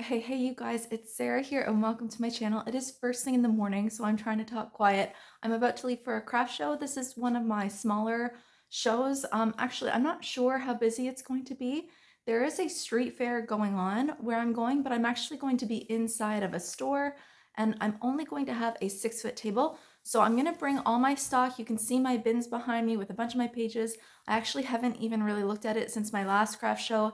Hey, you guys, it's Sarah here and welcome to my channel. It is first thing in the morning, so I'm trying to talk quiet. I'm about to leave for a craft show. This is one of my smaller shows. Actually, I'm not sure how busy it's going to be. There is a street fair going on where I'm going, but I'm actually going to be inside of a store and I'm only going to have a 6-foot table. So I'm gonna bring all my stock. You can see my bins behind me with a bunch of my pages. I actually haven't even really looked at it since my last craft show.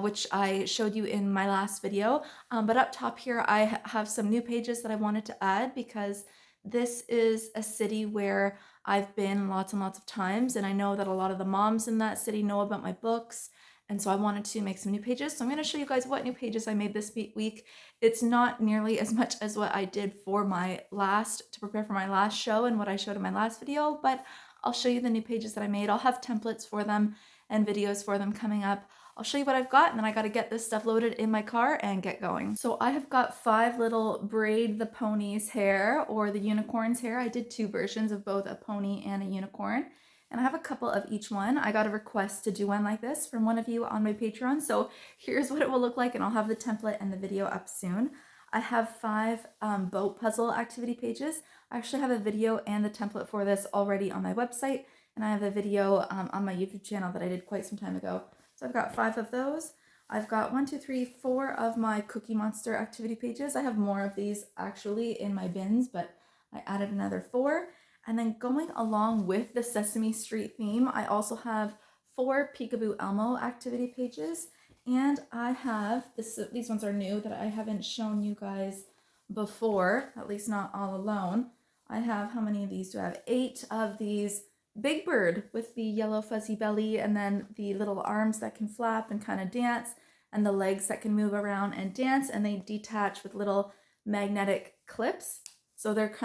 Which I showed you in my last video. But up top here, I have some new pages that I wanted to add because this is a city where I've been lots and lots of times, and I know that a lot of the moms in that city know about my books, and so I wanted to make some new pages. So I'm going to show you guys what new pages I made this week. It's not nearly as much as what I did for to prepare for my last show and what I showed in my last video, but I'll show you the new pages that I made. I'll have templates for them and videos for them coming up. I'll show you what I've got, and then I got to get this stuff loaded in my car and get going. So I have got 5 little braid the pony's hair or the unicorn's hair. I did 2 versions of both a pony and a unicorn, and I have a couple of each one. I got a request to do one like this from one of you on my Patreon, so here's what it will look like, and I'll have the template and the video up soon. I have 5 boat puzzle activity pages. I actually have a video and the template for this already on my website, and I have a video on my YouTube channel that I did quite some time ago. So I've got 5 of those. I've got 1, 2, 3, 4 of my Cookie Monster activity pages. I have more of these actually in my bins, but I added another 4. And then going along with the Sesame Street theme, I also have 4 Peekaboo Elmo activity pages. And I have, these ones are new that I haven't shown you guys before, at least not all alone. I have, how many of these do I have? 8 of these Big Bird with the yellow fuzzy belly and then the little arms that can flap and kind of dance and the legs that can move around and dance, and they detach with little magnetic clips. So they're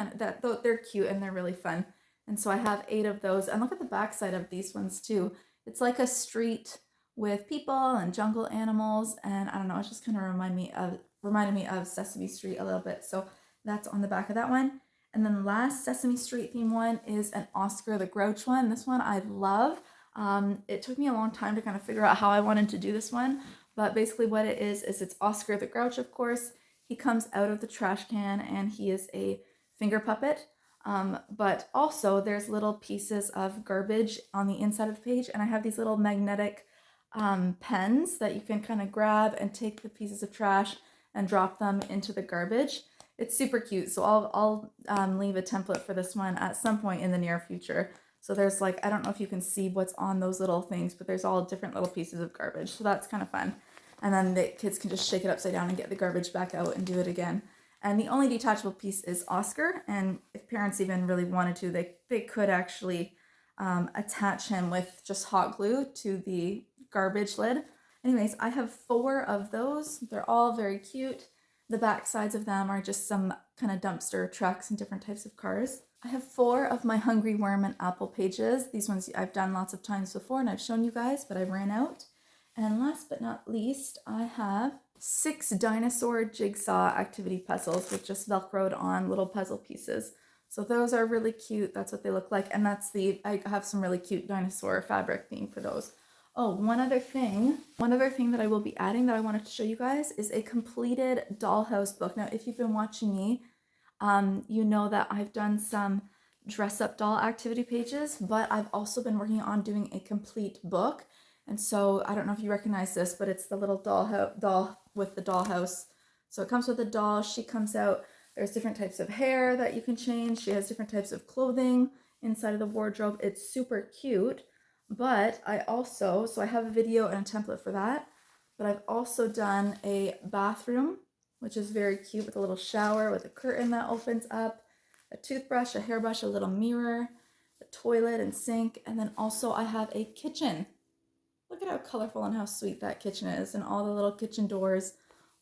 they're cute and they're really fun. And so I have 8 of those. And look at the backside of these ones too. It's like a street with people and jungle animals, and I don't know, it just kind of reminded me of Sesame Street a little bit. So that's on the back of that one. And then the last Sesame Street theme one is an Oscar the Grouch one. This one I love. It took me a long time to kind of figure out how I wanted to do this one, but basically what it is it's Oscar the Grouch, of course. He comes out of the trash can and he is a finger puppet, but also there's little pieces of garbage on the inside of the page, and I have these little magnetic pens that you can kind of grab and take the pieces of trash and drop them into the garbage. It's super cute, so I'll leave a template for this one at some point in the near future. So there's like, I don't know if you can see what's on those little things, but there's all different little pieces of garbage, so that's kind of fun. And then the kids can just shake it upside down and get the garbage back out and do it again. And the only detachable piece is Oscar, and if parents even really wanted to, they could actually attach him with just hot glue to the garbage lid. Anyways, I have 4 of those. They're all very cute. The back sides of them are just some kind of dumpster trucks and different types of cars. I have 4 of my Hungry Worm and Apple pages. These ones I've done lots of times before and I've shown you guys, but I ran out. And last but not least, I have 6 dinosaur jigsaw activity puzzles with just Velcroed on little puzzle pieces. So those are really cute. That's what they look like. And I have some really cute dinosaur fabric theme for those. Oh, one other thing that I will be adding that I wanted to show you guys is a completed Dollhouse book. Now, if you've been watching me, you know that I've done some dress up doll activity pages, but I've also been working on doing a complete book. And so I don't know if you recognize this, but it's the little doll with the dollhouse. So it comes with a doll. She comes out. There's different types of hair that you can change. She has different types of clothing inside of the wardrobe. It's super cute. But I have a video and a template for that, but I've also done a bathroom, which is very cute with a little shower with a curtain that opens up, a toothbrush, a hairbrush, a little mirror, a toilet and sink, and then also I have a kitchen. Look at how colorful and how sweet that kitchen is, and all the little kitchen doors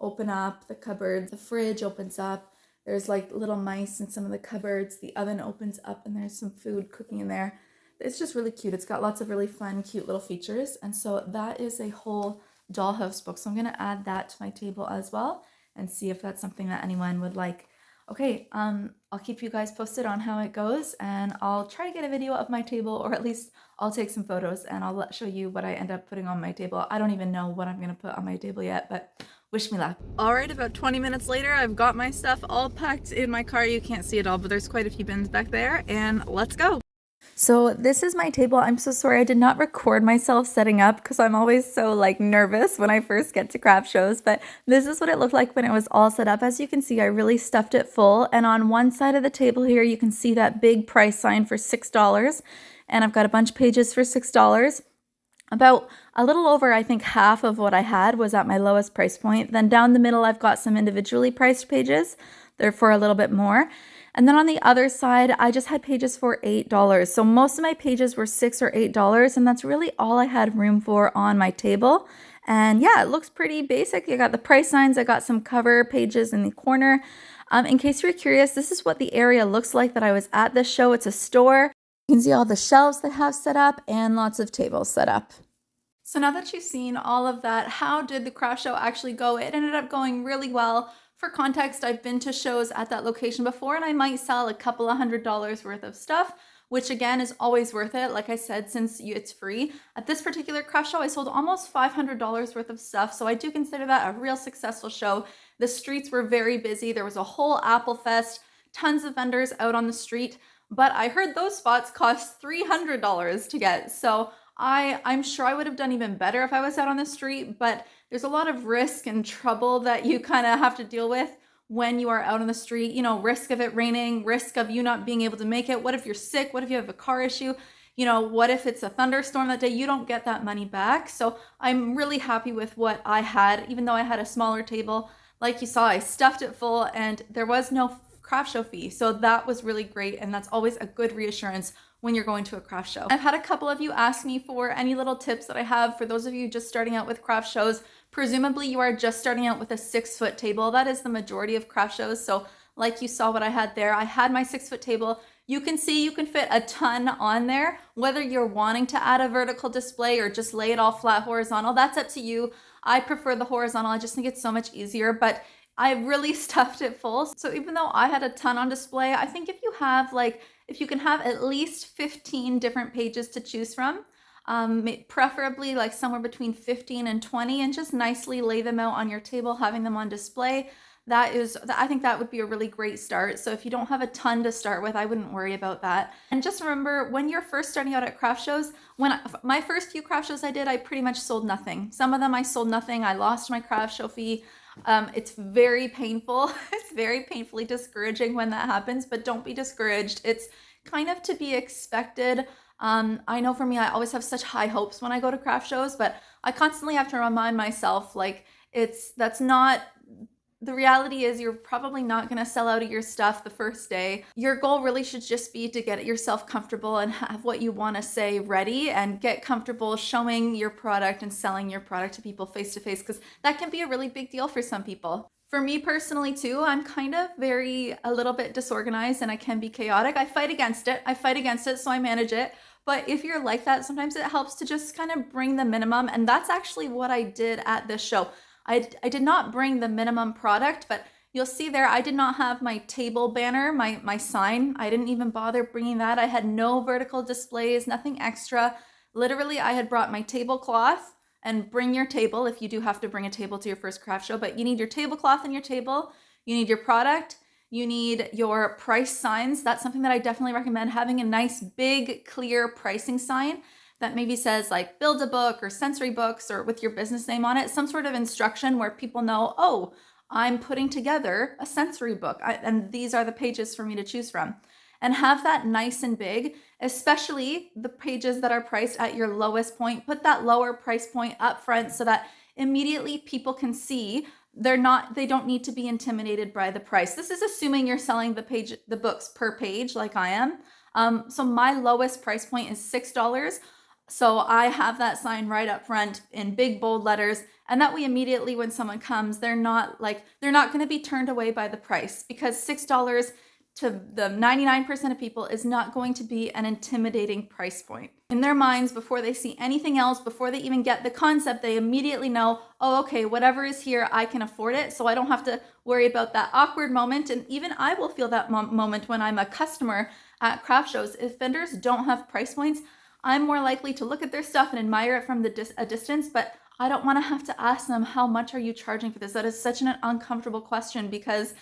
open up, the cupboard, the fridge opens up, there's like little mice in some of the cupboards, the oven opens up and there's some food cooking in there. It's just really cute. It's got lots of really fun, cute little features. And so that is a whole Dollhouse book. So I'm going to add that to my table as well and see if that's something that anyone would like. Okay, I'll keep you guys posted on how it goes, and I'll try to get a video of my table, or at least I'll take some photos and I'll show you what I end up putting on my table. I don't even know what I'm going to put on my table yet, but Wish me luck. All right, about 20 minutes later, I've got my stuff all packed in my car. You can't see it all, but there's quite a few bins back there, and let's go. So this is my table. I'm so sorry I did not record myself setting up because I'm always so like nervous when I first get to craft shows, but this is what it looked like when it was all set up. As you can see, I really stuffed it full, and on one side of the table here you can see that big price sign for $6, and I've got a bunch of pages for $6. About a little over, I think half of what I had was at my lowest price point. Then down the middle I've got some individually priced pages. They're for a little bit more. And then on the other side, I just had pages for $8. So most of my pages were $6 or $8, and that's really all I had room for on my table. And yeah, it looks pretty basic. You got the price signs. I got some cover pages in the corner. In case you're curious, this is what the area looks like that I was at this show. It's a store. You can see all the shelves they have set up and lots of tables set up. So now that you've seen all of that, how did the craft show actually go? It ended up going really well. For context, I've been to shows at that location before, and I might sell a couple of $100s worth of stuff, which again is always worth it. Like I said, since it's free. At this particular craft show, I sold almost $500 worth of stuff, so I do consider that a real successful show. The streets were very busy. There was a whole Apple Fest, tons of vendors out on the street, but I heard those spots cost $300 to get, so I'm sure I would have done even better if I was out on the street, but there's a lot of risk and trouble that you kind of have to deal with when you are out on the street. You know, risk of it raining, risk of you not being able to make it. What if you're sick? What if you have a car issue? You know, what if it's a thunderstorm that day? You don't get that money back. So I'm really happy with what I had, even though I had a smaller table. Like you saw, I stuffed it full and there was no craft show fee. So that was really great. And that's always a good reassurance when you're going to a craft show. I've had a couple of you ask me for any little tips that I have for those of you just starting out with craft shows. Presumably you are just starting out with a 6-foot table. That is the majority of craft shows. So like you saw what I had there, I had my 6-foot table. You can see you can fit a ton on there. Whether you're wanting to add a vertical display or just lay it all flat horizontal, that's up to you. I prefer the horizontal. I just think it's so much easier, but I really stuffed it full. So even though I had a ton on display, I think if you can have at least 15 different pages to choose from, preferably like somewhere between 15 and 20, and just nicely lay them out on your table, having them on display. I think that would be a really great start. So if you don't have a ton to start with, I wouldn't worry about that. And just remember, when you're first starting out at craft shows, my first few craft shows I did, I pretty much sold nothing. Some of them I sold nothing. I lost my craft show fee. It's very painful. It's very painfully discouraging when that happens, but don't be discouraged. It's kind of to be expected. I know for me, I always have such high hopes when I go to craft shows, but I constantly have to remind myself, like, that's not the reality. Is you're probably not going to sell out of your stuff the first day. Your goal really should just be to get yourself comfortable and have what you want to say ready and get comfortable showing your product and selling your product to people face to face, because that can be a really big deal for some people. For me personally too, I'm kind of a little bit disorganized and I can be chaotic. I fight against it, so I manage it. But if you're like that, sometimes it helps to just kind of bring the minimum. And that's actually what I did at this show. I did not bring the minimum product, but you'll see there, I did not have my table banner, my sign. I didn't even bother bringing that. I had no vertical displays, nothing extra. Literally, I had brought my tablecloth, and bring your table if you do have to bring a table to your first craft show, but you need your tablecloth and your table, you need your product, you need your price signs. That's something that I definitely recommend, having a nice big clear pricing sign that maybe says like build a book or sensory books, or with your business name on it, some sort of instruction where people know, oh, I'm putting together a sensory book and these are the pages for me to choose from. And have that nice and big, especially the pages that are priced at your lowest point. Put that lower price point up front so that immediately people can see they don't need to be intimidated by the price. This is assuming you're selling the books per page like I am. So my lowest price point is $6. So I have that sign right up front in big bold letters, and that way immediately when someone comes, they're not going to be turned away by the price, because $6 to the 99% of people is not going to be an intimidating price point. In their minds, before they see anything else, before they even get the concept, they immediately know, oh, okay, whatever is here, I can afford it, so I don't have to worry about that awkward moment. And even I will feel that moment when I'm a customer at craft shows. If vendors don't have price points, I'm more likely to look at their stuff and admire it from a distance, but I don't want to have to ask them, how much are you charging for this? That is such an uncomfortable question because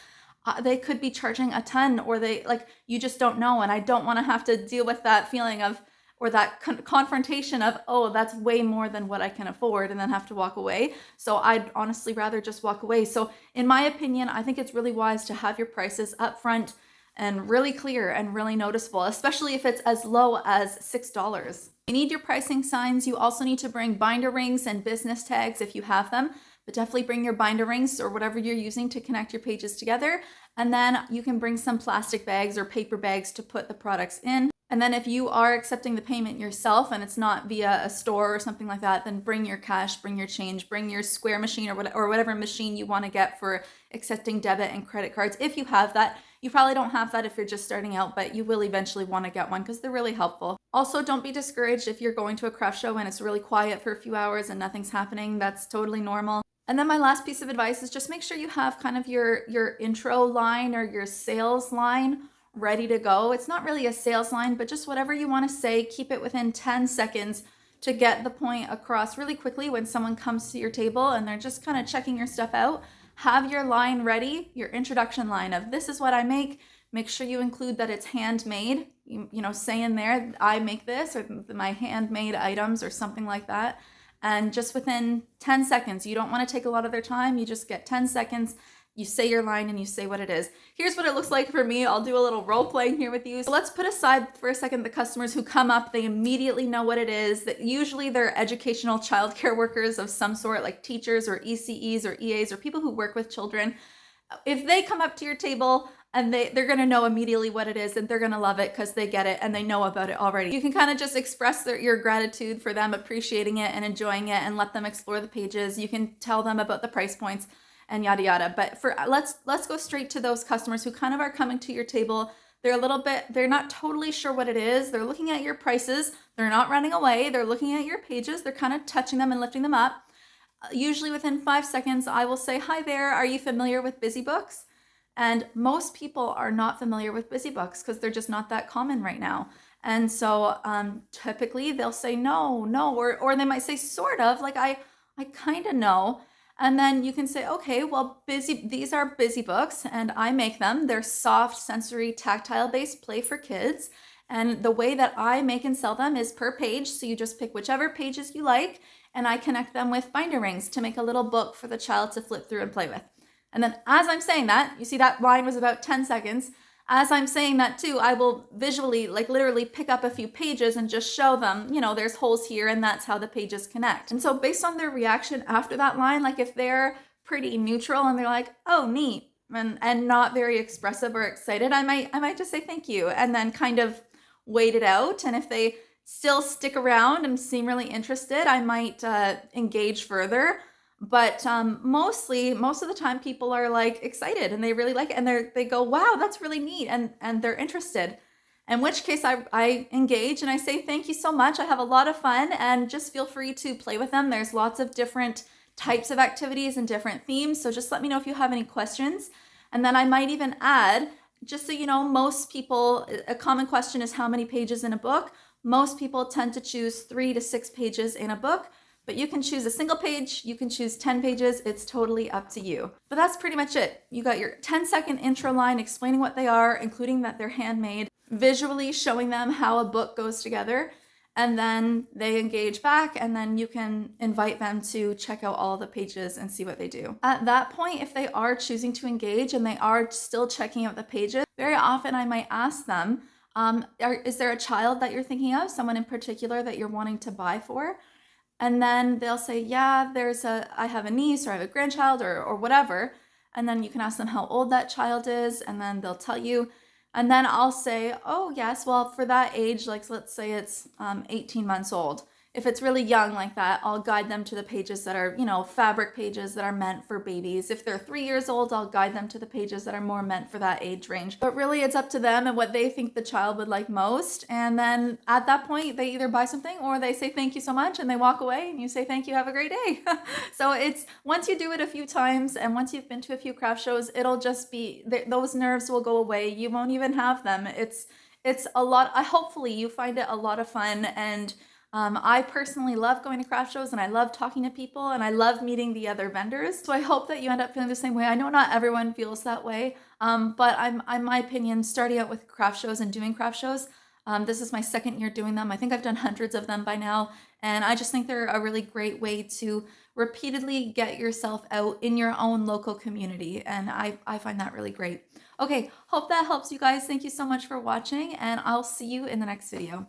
they could be charging a ton, or they like, you just don't know. And I don't want to have to deal with that feeling of, or that confrontation of, oh, that's way more than what I can afford, and then have to walk away. So I'd honestly rather just walk away. So in my opinion, I think it's really wise to have your prices up front and really clear and really noticeable, especially if it's as low as $6. You need your pricing signs. You also need to bring binder rings and business tags if you have them, but definitely bring your binder rings or whatever you're using to connect your pages together. And then you can bring some plastic bags or paper bags to put the products in. And then if you are accepting the payment yourself and it's not via a store or something like that, then bring your cash, bring your change, bring your Square machine or whatever machine you want to get for accepting debit and credit cards. If you have that, you probably don't have that if you're just starting out, but you will eventually want to get one because they're really helpful. Also, don't be discouraged if you're going to a craft show and it's really quiet for a few hours and nothing's happening. That's totally normal. And then my last piece of advice is just make sure you have kind of your intro line or your sales line ready to go. It's not really a sales line, but just whatever you want to say, keep it within 10 seconds to get the point across really quickly when someone comes to your table and they're just kind of checking your stuff out. Have your line ready, your introduction line of, this is what I make. Make sure you include that it's handmade. You know, say in there, I make this, or my handmade items or something like that. And just within 10 seconds, you don't want to take a lot of their time. You just get 10 seconds. You say your line and you say what it is. Here's what it looks like for me. I'll do a little role playing here with you. So let's put aside for a second the customers who come up, they immediately know what it is. That usually they're educational childcare workers of some sort, like teachers or ECEs or EAs or people who work with children. If they come up to your table and they're going to know immediately what it is, and they're going to love it because they get it and they know about it already. You can kind of just express your gratitude for them appreciating it and enjoying it and let them explore the pages. You can tell them about the price points and yada yada. But let's go straight to those customers who kind of are coming to your table. They're not totally sure what it is. They're looking at your prices. They're not running away. They're looking at your pages. They're kind of touching them and lifting them up. Usually within 5 seconds, I will say, hi there, are you familiar with BusyBooks? And most people are not familiar with BusyBooks because they're just not that common right now. And so typically they'll say no, or they might say sort of, like I kind of know. And then you can say, okay, well, these are BusyBooks and I make them. They're soft, sensory, tactile-based play for kids. And the way that I make and sell them is per page. So you just pick whichever pages you like, and I connect them with binder rings to make a little book for the child to flip through and play with. And then as I'm saying that, you see that line was about 10 seconds. As I'm saying that too, I will visually, like literally pick up a few pages and just show them, you know, there's holes here and that's how the pages connect. And so based on their reaction after that line, like if they're pretty neutral and they're like, oh, neat, and not very expressive or excited, I might just say thank you and then kind of wait it out. And if they still stick around and seem really interested, I might engage further. But most of the time people are like excited and they really like it and they go, wow, that's really neat, and they're interested. In which case I engage and I say, thank you so much. I have a lot of fun and just feel free to play with them. There's lots of different types of activities and different themes. So just let me know if you have any questions. And then I might even add, just so you know, most people, a common question is how many pages in a book. Most people tend to choose 3 to 6 pages in a book. But you can choose a single page, you can choose 10 pages, it's totally up to you. But that's pretty much it. You got your 10-second intro line explaining what they are, including that they're handmade, visually showing them how a book goes together, and then they engage back, and then you can invite them to check out all the pages and see what they do. At that point, if they are choosing to engage and they are still checking out the pages, very often I might ask them, is there a child that you're thinking of, someone in particular that you're wanting to buy for? And then they'll say, yeah, I have a niece or I have a grandchild or whatever. And then you can ask them how old that child is, and then they'll tell you. And then I'll say, oh, yes, well, for that age, like let's say it's 18 months old. If it's really young like that, I'll guide them to the pages that are, you know, fabric pages that are meant for babies. If they're 3 years old, I'll guide them to the pages that are more meant for that age range. But really, it's up to them and what they think the child would like most. And then at that point, they either buy something or they say thank you so much and they walk away and you say thank you, have a great day. So it's, once you do it a few times and once you've been to a few craft shows, it'll just be, those nerves will go away. You won't even have them. It's a lot. Hopefully you find it a lot of fun, and I personally love going to craft shows and I love talking to people and I love meeting the other vendors. So I hope that you end up feeling the same way. I know not everyone feels that way, but in my opinion, starting out with craft shows and doing craft shows, this is my second year doing them. I think I've done hundreds of them by now, and I just think they're a really great way to repeatedly get yourself out in your own local community, and I find that really great. Okay, hope that helps you guys. Thank you so much for watching, and I'll see you in the next video.